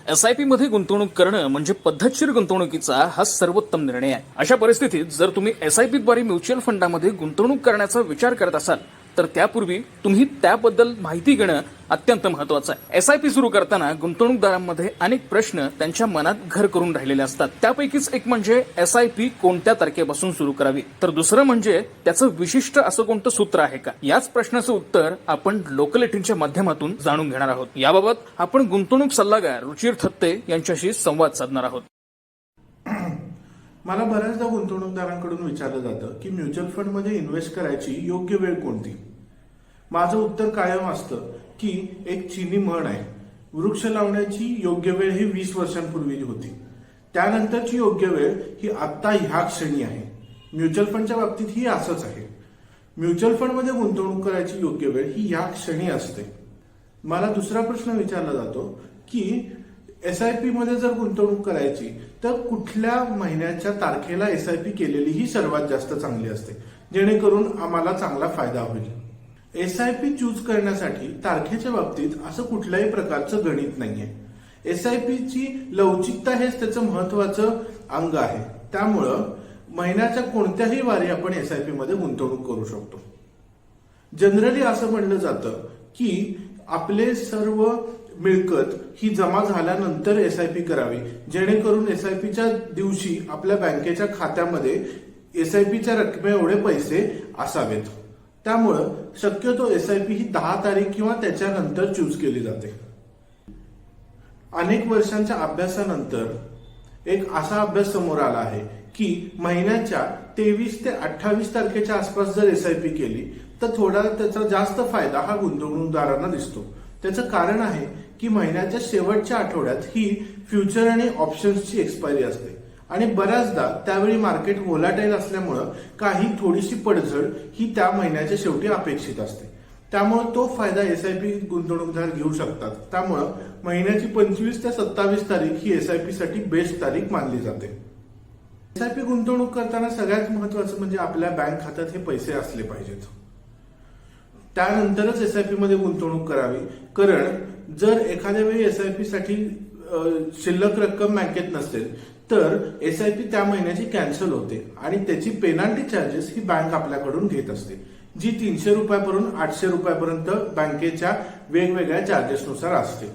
SIP मध्ये गुंतवणूक करणं म्हणजे पद्धतशीर गुंतवणुकीचा हा सर्वोत्तम निर्णय आहे. अशा परिस्थितीत जर तुम्ही एसआयपी द्वारे म्युच्युअल फंडामध्ये गुंतवणूक करण्याचा विचार करत असाल तर त्यापूर्वी तुम्ही त्याबद्दल माहिती घेणं अत्यंत महत्वाचं आहे. एसआयपी सुरू करताना गुंतवणूकदारांमध्ये अनेक प्रश्न त्यांच्या मनात घर करून राहिलेले असतात. त्यापैकीच एक म्हणजे एसआयपी कोणत्या तारखेपासून सुरू करावी, तर दुसरं म्हणजे त्याचं विशिष्ट असं कोणतं सूत्र आहे का. याच प्रश्नाचं उत्तर आपण लोकलिटीच्या माध्यमातून जाणून घेणार आहोत. याबाबत आपण गुंतवणूक सल्लागार रुचिर थत्ते यांच्याशी संवाद साधणार आहोत. मला बऱ्याचदा गुंतवणूकदारांकडून विचारलं जातं की म्युच्युअल फंडमध्ये इन्व्हेस्ट करायची योग्य वेळ कोणती. माझं उत्तर कायम असतं की एक चीनी म्हण आहे, वृक्ष लावण्याची योग्य वेळ ही 20 वर्षांपूर्वी होती, त्यानंतरची योग्य वेळ ही आत्ता ह्या क्षणी आहे. म्युच्युअल फंडच्या बाबतीत ही असंच आहे. म्युच्युअल फंडमध्ये गुंतवणूक करायची योग्य वेळ ही ह्या क्षणी असते. मला दुसरा प्रश्न विचारला जातो की एसआयपी मध्ये जर गुंतवणूक करायची तर कुठल्या महिन्याच्या तारखेला एसआयपी केलेली ही सर्वात जास्त चांगली असते, जेणेकरून आम्हाला चांगला फायदा होईल. एसआयपी चूज करण्यासाठी तारखेच्या बाबतीत असं कुठल्याही प्रकारचं गणित नाहीये. एसआयपीची लवचिकता हेच त्याचं महत्वाचं अंग आहे. त्यामुळं महिन्याच्या कोणत्याही वारी आपण एसआयपी मध्ये गुंतवणूक करू शकतो. जनरली असं म्हणलं जातं की आपले सर्व मिळकत ही जमा झाल्यानंतर एसआयपी करावी, जेणेकरून एसआयपीच्या दिवशी आपल्या बँकेच्या खात्यामध्ये एसआयपीच्या रकमे एवढे पैसे असावेत. त्यामुळं शक्यतो एसआयपी ही 10 तारीख किंवा त्याच्यानंतर चूज केली जाते. अनेक वर्षांच्या अभ्यासानंतर एक असा अभ्यास समोर आला आहे की महिन्याच्या 23 ते 28 तारखेच्या आसपास जर एसआयपी केली तर थोडा त्याचा जास्त फायदा हा गुंतवणूकदारांना दिसतो. त्याचं कारण आहे की महिन्याच्या शेवटच्या आठवड्यात ही फ्युचर आणि ऑप्शन्सची एक्सपायरी असते आणि बऱ्याचदा त्यावेळी मार्केट व्होलाटाईल असल्यामुळं काही थोडीशी पडझड ही त्या महिन्याच्या शेवटी अपेक्षित असते. त्यामुळे तो फायदा एसआयपी गुंतवणूकदार घेऊ शकतात. त्यामुळं महिन्याची 25 ते 27 तारीख ही एसआयपी साठी बेस्ट तारीख मानली जाते. एसआयपी गुंतवणूक करताना सगळ्यात महत्वाचं म्हणजे आपल्या बँक खात्यात हे पैसे असले पाहिजेत. त्यानंतरच एसआयपी मध्ये गुंतवणूक करावी, कारण जर एखाद्या वेळी एसआयपी साठी शिल्लक रक्कम बँकेत नसेल तर एसआयपी त्या महिन्याची कॅन्सल होते आणि त्याची पेनाल्टी चार्जेस ही बँक आपल्याकडून घेत असते, जी 300 रुपयापासून 800 रुपयापर्यंत बँकेच्या वेगवेगळ्या चार्जेसनुसार असते.